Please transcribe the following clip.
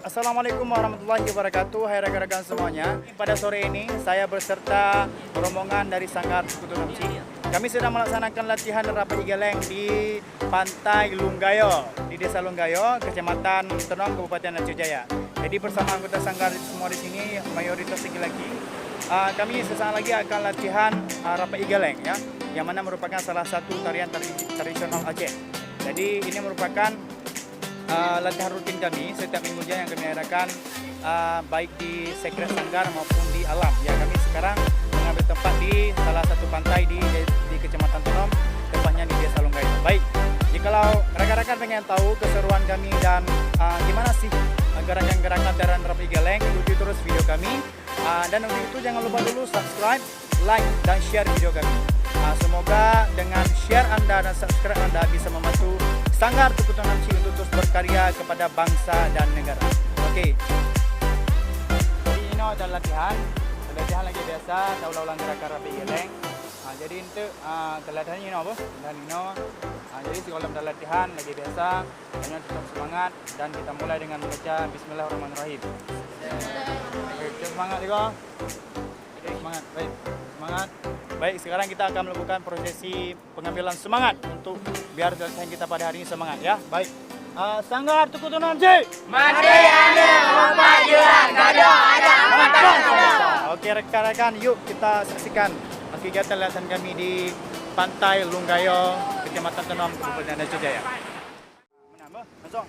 Assalamualaikum warahmatullahi wabarakatuh. Hai rakan-rakan semuanya. Pada sore ini saya berserta rombongan dari Sanggar Sekutu Namci. Kami sedang melaksanakan latihan rapat igeleng di Pantai Lunggayo, di Desa Lunggayo, Kecamatan Tenong, Kabupaten Aceh Jaya. Jadi bersama anggota Sanggar semua di sini, mayoritas laki-laki. Kami sesaat lagi akan latihan rapat igeleng, ya, yang mana merupakan salah satu tarian tradisional Aceh. Jadi ini merupakan latihan rutin kami setiap minggunya yang kami adakan baik di sekret Sanggar maupun di alam. Ya, kami sekarang mengambil tempat di salah satu pantai di Kecamatan Tenom, tepatnya di Desa Lunggayo. Baik, jikalau rakan-rakan pengen tahu keseruan kami dan gimana sih gerakan-gerakan tarian rapat igeleng, ikuti terus video kami. Dan untuk itu jangan lupa dulu subscribe, like, dan share video kami. Semoga dengan share Anda dan subscribe Anda bisa membantu Sanggar Sekutu Namci untuk terus berkarya kepada bangsa dan negara. Okey. Jadi ini adalah latihan lagi biasa, ulang-ulang gerakan rapat igeleng. Jadi untuk latihan ini apa? Dan ini. Jadi sebelum latihan lagi biasa, hanya tetap semangat dan kita mulai dengan membaca Bismillahirrahmanirrahim. Okey, semangat juga. Semangat, baik. Semangat. Baik, sekarang kita akan melakukan prosesi pengambilan semangat untuk biar latihan kita pada hari ini semangat, ya. Baik. Sanggar Sekutu Namci. Merdeka kemajuan gado ada angkatan. Okey rekan-rekan, yuk kita saksikan kegiatan latihan kami di Pantai Lunggayo, Kecamatan Tenom, Kabupaten Aceh Jaya. Masuk.